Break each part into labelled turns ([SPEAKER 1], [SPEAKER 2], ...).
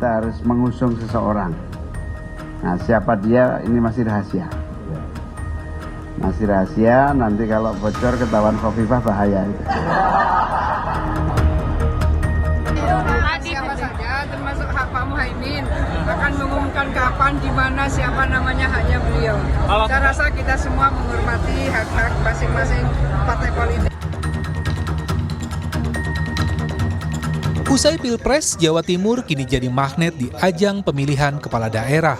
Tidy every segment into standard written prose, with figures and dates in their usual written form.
[SPEAKER 1] kita harus mengusung seseorang. Nah, siapa dia ini masih rahasia. Masih rahasia, nanti kalau bocor ketahuan Khofifah bahaya itu.
[SPEAKER 2] Siapa saja termasuk hak Pak Muhaimin akan mengumumkan kapan, di mana, siapa namanya, hanya beliau. Saya rasa kita semua menghormati hak-hak masing-masing partai politik.
[SPEAKER 3] Usai Pilpres, Jawa Timur kini jadi magnet di ajang pemilihan kepala daerah.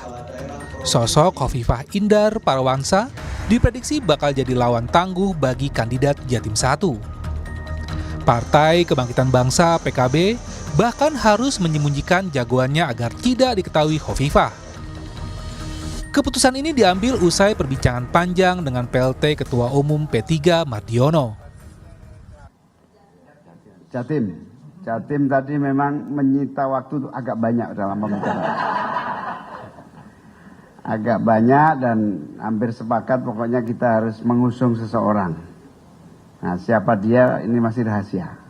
[SPEAKER 3] Sosok Khofifah Indar Parawansa diprediksi bakal jadi lawan tangguh bagi kandidat Jatim 1. Partai Kebangkitan Bangsa (PKB) bahkan harus menyembunyikan jagoannya agar tidak diketahui Khofifah. Keputusan ini diambil usai perbincangan panjang dengan PLT Ketua Umum P3 Mardiono.
[SPEAKER 1] Jatim tadi memang menyita waktu agak banyak dalam pembicaraan. Agak banyak dan hampir sepakat pokoknya kita harus mengusung seseorang. Nah, siapa dia ini masih rahasia.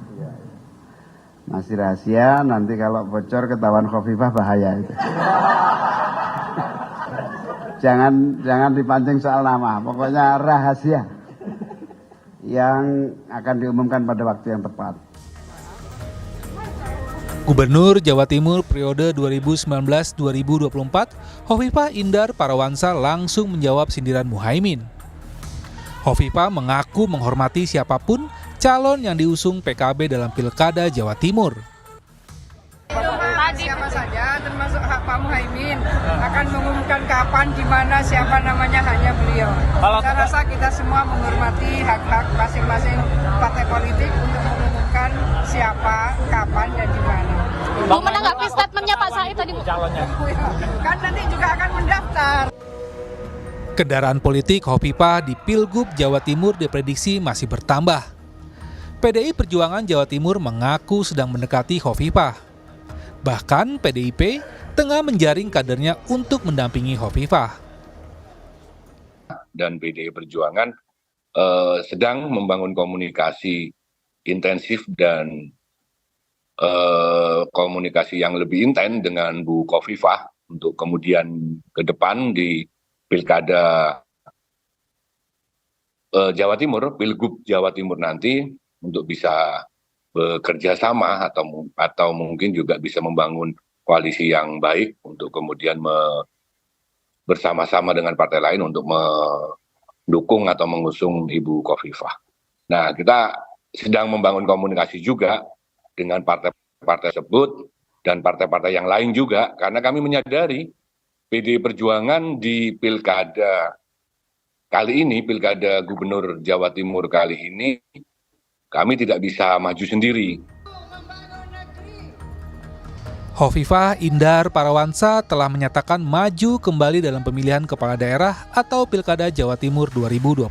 [SPEAKER 1] Masih rahasia, nanti kalau bocor ketahuan Khofifah bahaya itu. Jangan dipancing soal nama, pokoknya rahasia yang akan diumumkan pada waktu yang tepat.
[SPEAKER 3] Gubernur Jawa Timur periode 2019-2024, Khofifah Indar Parawansa langsung menjawab sindiran Muhaimin. Khofifah mengaku menghormati siapapun calon yang diusung PKB dalam Pilkada Jawa Timur.
[SPEAKER 2] Siapa saja termasuk hak Pak Muhaimin akan mengumumkan kapan, di mana, siapa namanya, hanya beliau. Saya rasa kita semua menghormati hak-hak masing-masing partai politik untuk mengumumkan siapa, kapan, dan di mana.
[SPEAKER 4] Bu, menanggapi statementnya Pak Said tadi, Bu?
[SPEAKER 2] Kan nanti juga akan mendaftar.
[SPEAKER 3] Kendaraan politik Khofifah di Pilgub Jawa Timur diprediksi masih bertambah. PDI Perjuangan Jawa Timur mengaku sedang mendekati Khofifah. Bahkan PDIP tengah menjaring kadernya untuk mendampingi Khofifah.
[SPEAKER 5] Dan PDI Perjuangan sedang membangun komunikasi intensif dan komunikasi yang lebih intens dengan Bu Khofifah untuk kemudian ke depan di Pilkada Jawa Timur, Pilgub Jawa Timur nanti untuk bisa bekerja sama atau mungkin juga bisa membangun koalisi yang baik untuk kemudian bersama-sama dengan partai lain untuk mendukung atau mengusung Ibu Khofifah. Nah, kita sedang membangun komunikasi juga dengan partai-partai tersebut dan partai-partai yang lain juga, karena kami menyadari PDI Perjuangan di Pilkada kali ini, Pilkada Gubernur Jawa Timur kali ini, kami tidak bisa maju sendiri.
[SPEAKER 3] Khofifah Indar Parawansa telah menyatakan maju kembali dalam pemilihan kepala daerah atau Pilkada Jawa Timur 2024.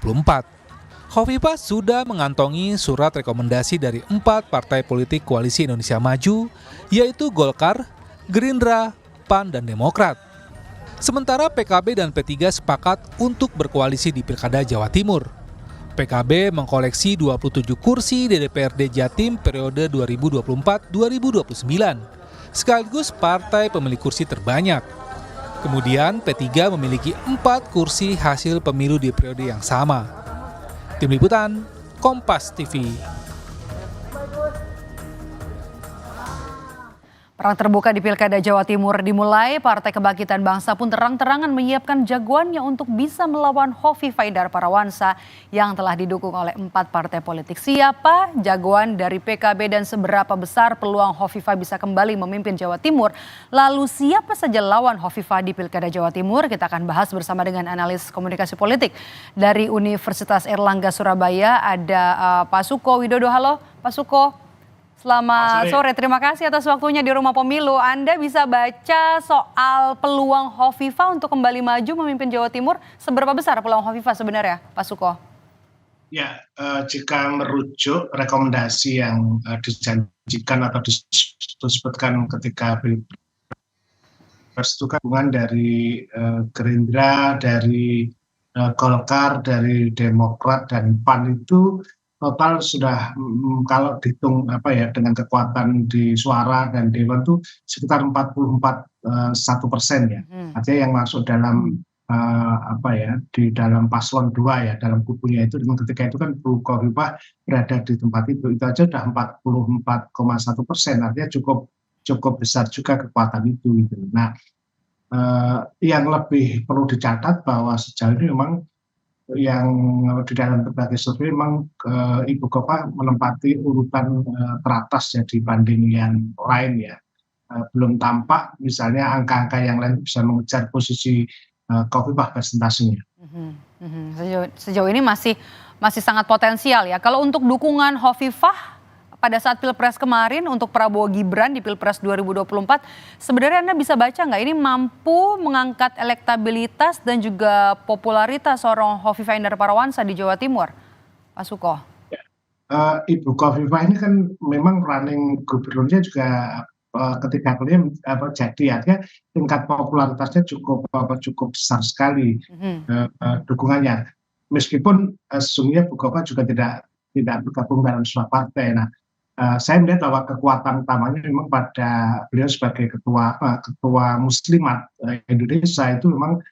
[SPEAKER 3] Khofifah sudah mengantongi surat rekomendasi dari 4 partai politik Koalisi Indonesia Maju, yaitu Golkar, Gerindra, PAN, dan Demokrat. Sementara PKB dan P3 sepakat untuk berkoalisi di Pilkada Jawa Timur. PKB mengkoleksi 27 kursi di DPRD Jatim periode 2024-2029, sekaligus partai pemilik kursi terbanyak. Kemudian P3 memiliki 4 kursi hasil pemilu di periode yang sama. Tim Liputan, Kompas TV.
[SPEAKER 6] Perang terbuka di Pilkada Jawa Timur dimulai, Partai Kebangkitan Bangsa pun terang-terangan menyiapkan jagoannya untuk bisa melawan Khofifah Indar Parawansa yang telah didukung oleh 4 partai politik. Siapa jagoan dari PKB dan seberapa besar peluang Khofifah bisa kembali memimpin Jawa Timur? Lalu siapa saja lawan Khofifah di Pilkada Jawa Timur? Kita akan bahas bersama dengan analis komunikasi politik dari Universitas Airlangga Surabaya, ada Pak Suko Widodo. Halo Pak Suko. Selamat sore, terima kasih atas waktunya di Rumah Pemilu. Anda bisa baca soal peluang Khofifah untuk kembali maju memimpin Jawa Timur. Seberapa besar peluang Khofifah sebenarnya, Pak Suko?
[SPEAKER 7] Ya, jika merujuk rekomendasi yang dijanjikan atau disebutkan ketika persetujuan dari Gerindra, dari Golkar, dari Demokrat, dan PAN itu total sudah kalau dihitung dengan kekuatan di suara dan dewan itu sekitar 44,1% ya. Artinya yang masuk dalam di dalam paslon 2 ya, dalam kubunya itu, dan ketika itu kan Bu Khofifah berada di tempat itu aja udah 44,1%, artinya cukup besar juga kekuatan itu gitu. Nah, yang lebih perlu dicatat bahwa sejauh ini memang yang di dalam berbagai survei memang Ibu Khofifah menempati urutan teratas ya dibanding yang lain ya. Belum tampak misalnya angka-angka yang lain bisa mengejar posisi Khofifah presentasinya.
[SPEAKER 6] Sejauh ini masih sangat potensial ya. Kalau untuk dukungan Khofifah pada saat Pilpres kemarin untuk Prabowo Gibran di Pilpres 2024, sebenarnya Anda bisa baca nggak ini mampu mengangkat elektabilitas dan juga popularitas seorang Khofifah Indar Parawansa di Jawa Timur, Pak Suko?
[SPEAKER 7] Ibu Khofifah ini kan memang running gubernurnya juga ketika beliau jadi, artinya tingkat popularitasnya cukup besar sekali dukungannya. Meskipun sesungguhnya Bu Khofifah juga tidak bergabung dalam sebuah partai. Nah, saya melihat bahwa kekuatan utamanya memang pada beliau sebagai ketua Muslimat Indonesia itu memang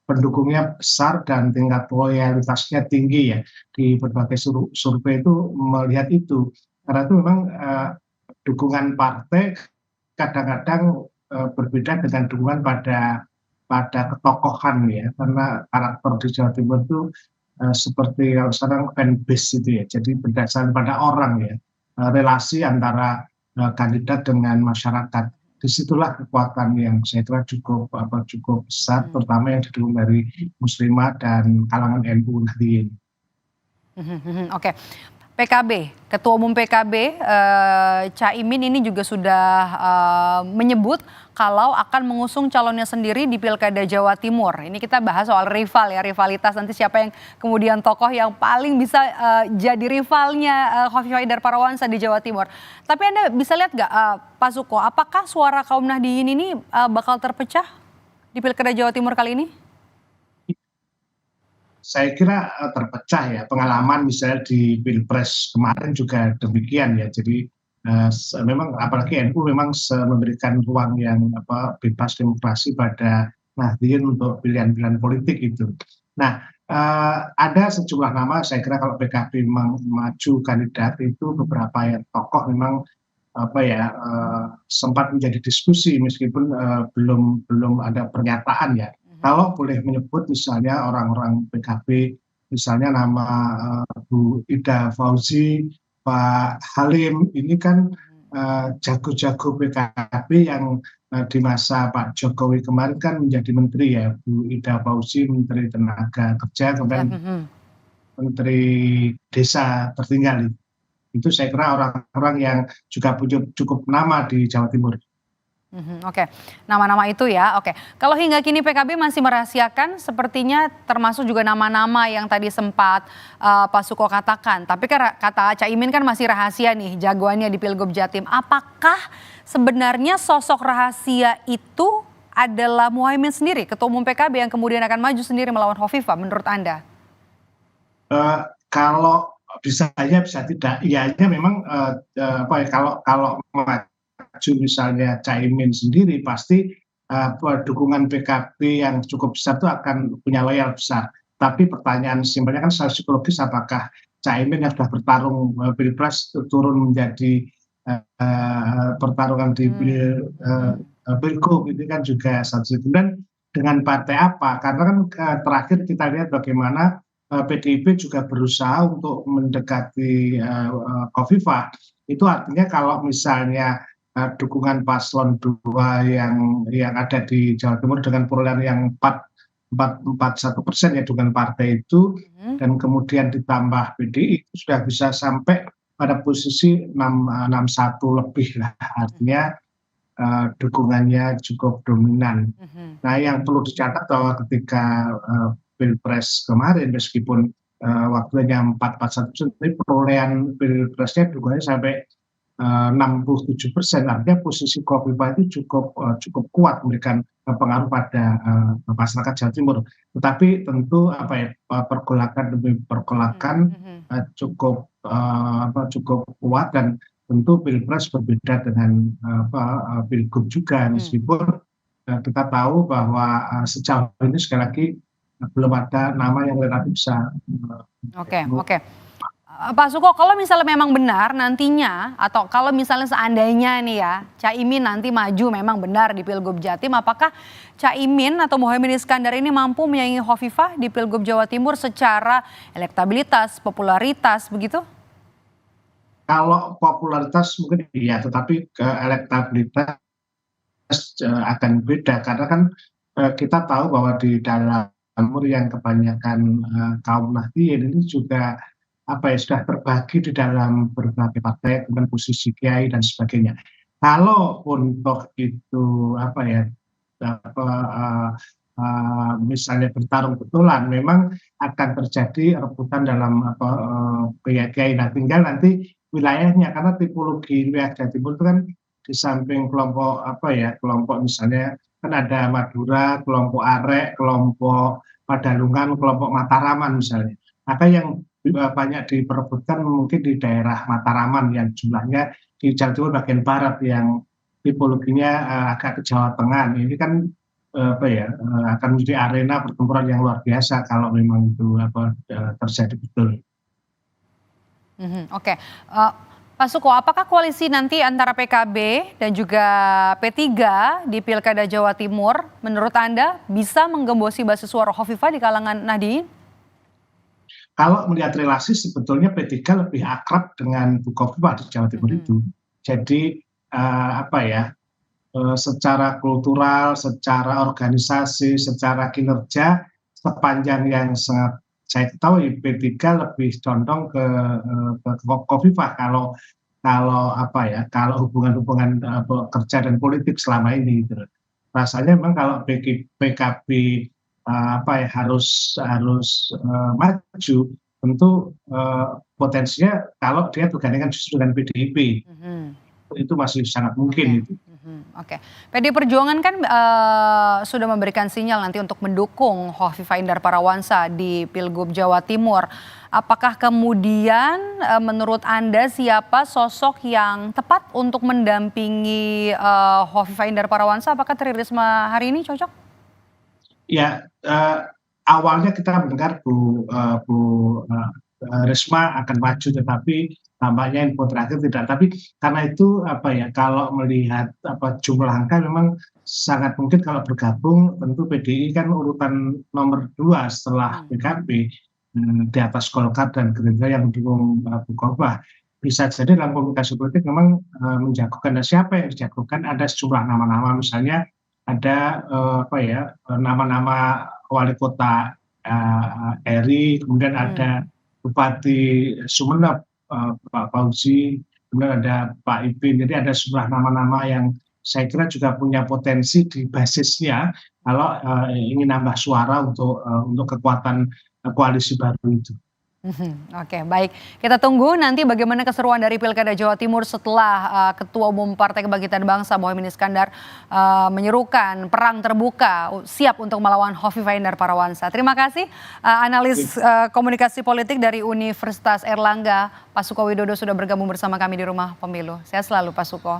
[SPEAKER 7] pendukungnya besar dan tingkat loyalitasnya tinggi ya. Di berbagai survei itu melihat itu, karena itu memang dukungan partai kadang-kadang berbeda dengan dukungan pada ketokohan ya, karena karakter di Jawa Timur itu seperti kalau sekarang fanbase itu ya, jadi berdasarkan pada orang ya, relasi antara kandidat dengan masyarakat. Disitulah kekuatan yang saya kira cukup besar, terutama yang didukung dari Muslimat dan kalangan NU Nahdliyin.
[SPEAKER 6] Oke. PKB, Ketua Umum PKB Caimin ini juga sudah menyebut kalau akan mengusung calonnya sendiri di Pilkada Jawa Timur. Ini kita bahas soal rival ya, rivalitas nanti siapa yang kemudian tokoh yang paling bisa jadi rivalnya Khofifah Indar Parawansa di Jawa Timur. Tapi Anda bisa lihat nggak Pak Suko, apakah suara kaum Nahdliyin ini bakal terpecah di Pilkada Jawa Timur kali ini?
[SPEAKER 7] Saya kira terpecah ya, pengalaman misalnya di Pilpres kemarin juga demikian ya. Jadi memang apalagi NU memang memberikan ruang yang bebas demokrasi pada Nahdliyin untuk pilihan-pilihan politik itu. Nah, ada sejumlah nama, saya kira kalau PKB memang maju kandidat itu beberapa yang tokoh memang sempat menjadi diskusi meskipun belum ada pernyataan ya. Kalau boleh menyebut misalnya orang-orang PKB, misalnya nama Bu Ida Fauzi, Pak Halim, ini kan jago-jago PKB yang di masa Pak Jokowi kemarin kan menjadi menteri ya. Bu Ida Fauzi Menteri Tenaga Kerja, kemudian Menteri Desa Tertinggal. Itu saya kira orang-orang yang juga punya cukup nama di Jawa Timur.
[SPEAKER 6] Oke, nama-nama itu ya. Oke, kalau hingga kini PKB masih merahasiakan, sepertinya termasuk juga nama-nama yang tadi sempat Pak Suko katakan. Tapi kata Caimin kan masih rahasia nih jagoannya di Pilgub Jatim. Apakah sebenarnya sosok rahasia itu adalah Muhaimin sendiri, Ketua Umum PKB yang kemudian akan maju sendiri melawan Khofifah menurut Anda?
[SPEAKER 7] Kalau bisa aja bisa tidak. Iyanya memang kalau maju misalnya Caimin sendiri pasti dukungan PKB yang cukup besar itu akan punya loyal besar. Tapi pertanyaan simpelnya kan secara psikologis, apakah Caimin yang sudah bertarung Pilpres turun menjadi pertarungan di Pilgub, itu kan juga satu. Kemudian dengan partai apa? Karena kan terakhir kita lihat bagaimana PDIP juga berusaha untuk mendekati Khofifah. Itu artinya kalau misalnya dukungan paslon 2 yang ada di Jawa Timur dengan perolehan yang 41% ya dukungan partai itu, dan kemudian ditambah PDI itu sudah bisa sampai pada posisi 61 lebih lah, artinya dukungannya cukup dominan. Nah, yang perlu dicatat bahwa ketika Pilpres kemarin meskipun waktunya 41%, tapi perolehan Pilpresnya dukungannya sampai 67%, artinya posisi Khofifah itu cukup kuat memberikan berpengaruh pada masyarakat Jawa Timur. Tetapi tentu pergolakan demi pergolakan cukup kuat, dan tentu Pilpres berbeda dengan Pilgub juga, meskipun kita tahu bahwa sejauh ini sekali lagi belum ada nama yang relatif bisa.
[SPEAKER 6] Oke. Pak Suko, kalau misalnya memang benar nantinya, atau kalau misalnya seandainya nih ya, Caimin nanti maju memang benar di Pilgub Jatim, apakah Caimin atau Mohaimin Iskandar ini mampu menyaingi Khofifah di Pilgub Jawa Timur secara elektabilitas, popularitas begitu?
[SPEAKER 7] Kalau popularitas mungkin iya, tetapi elektabilitas akan beda, karena kan kita tahu bahwa di dalam Timur yang kebanyakan kaum Nahdliyin ini juga sudah terbagi di dalam berbagai partai dengan posisi kiai dan sebagainya. Kalaupun toh itu misalnya bertarung betulan, memang akan terjadi rebutan dalam kiai. Nah, tinggal nanti wilayahnya, karena tipologi wilayah Jawa Timur itu kan di samping kelompok kelompok misalnya kan ada Madura, kelompok Arek, kelompok Padalungan, kelompok Mataraman misalnya. Maka yang banyak diperebutkan mungkin di daerah Mataraman yang jumlahnya di Jawa Timur bagian barat, yang tipologinya agak ke Jawa Tengah. Ini kan akan menjadi arena pertempuran yang luar biasa kalau memang itu terjadi betul.
[SPEAKER 6] Oke. Pak Suko, apakah koalisi nanti antara PKB dan juga P3 di Pilkada Jawa Timur menurut Anda bisa menggembosi basis suara Khofifah di kalangan Nahdliyin?
[SPEAKER 7] Kalau melihat relasi, sebetulnya P3 lebih akrab dengan Bu Khofifah di Jawa Timur itu. Jadi secara kultural, secara organisasi, secara kinerja, sepanjang yang sangat saya ketahui, P3 lebih condong ke Khofifah kalau hubungan kerja dan politik selama ini. Gitu. Rasanya memang kalau PKB harus maju, tentu potensinya kalau dia bergandingan justru dengan PDIP, itu masih sangat mungkin.
[SPEAKER 6] Oke. PD Perjuangan kan sudah memberikan sinyal nanti untuk mendukung Khofifah Indar Parawansa di Pilgub Jawa Timur. Apakah kemudian menurut Anda siapa sosok yang tepat untuk mendampingi Khofifah Indar Parawansa? Apakah Tri Risma hari ini cocok?
[SPEAKER 7] Ya, awalnya kita mendengar Bu Risma akan maju, tetapi tampaknya info terakhir tidak. Tapi karena itu kalau melihat jumlah angka, memang sangat mungkin kalau bergabung, tentu PDI kan urutan nomor 2 setelah PKB di atas Golkar dan Gerindra yang mendukung Bu Khofifah. Bisa jadi dalam komunikasi politik memang menjagokan. Siapa yang dijagokan? Ada sejumlah nama-nama, misalnya ada nama-nama wali kota Eri, kemudian ada Bupati Sumeneb Pak Fauzi, kemudian ada Pak Ipin. Jadi ada sejumlah nama-nama yang saya kira juga punya potensi di basisnya kalau ingin nambah suara untuk kekuatan koalisi baru itu.
[SPEAKER 6] Oke, baik. Kita tunggu nanti bagaimana keseruan dari Pilkada Jawa Timur setelah Ketua Umum Partai Kebangkitan Bangsa Mohaimin Iskandar menyerukan perang terbuka siap untuk melawan Khofifah Indar Parawansa. Terima kasih analis komunikasi politik dari Universitas Airlangga, Pak Suko Widodo sudah bergabung bersama kami di Rumah Pemilu. Sehat selalu Pak Suko.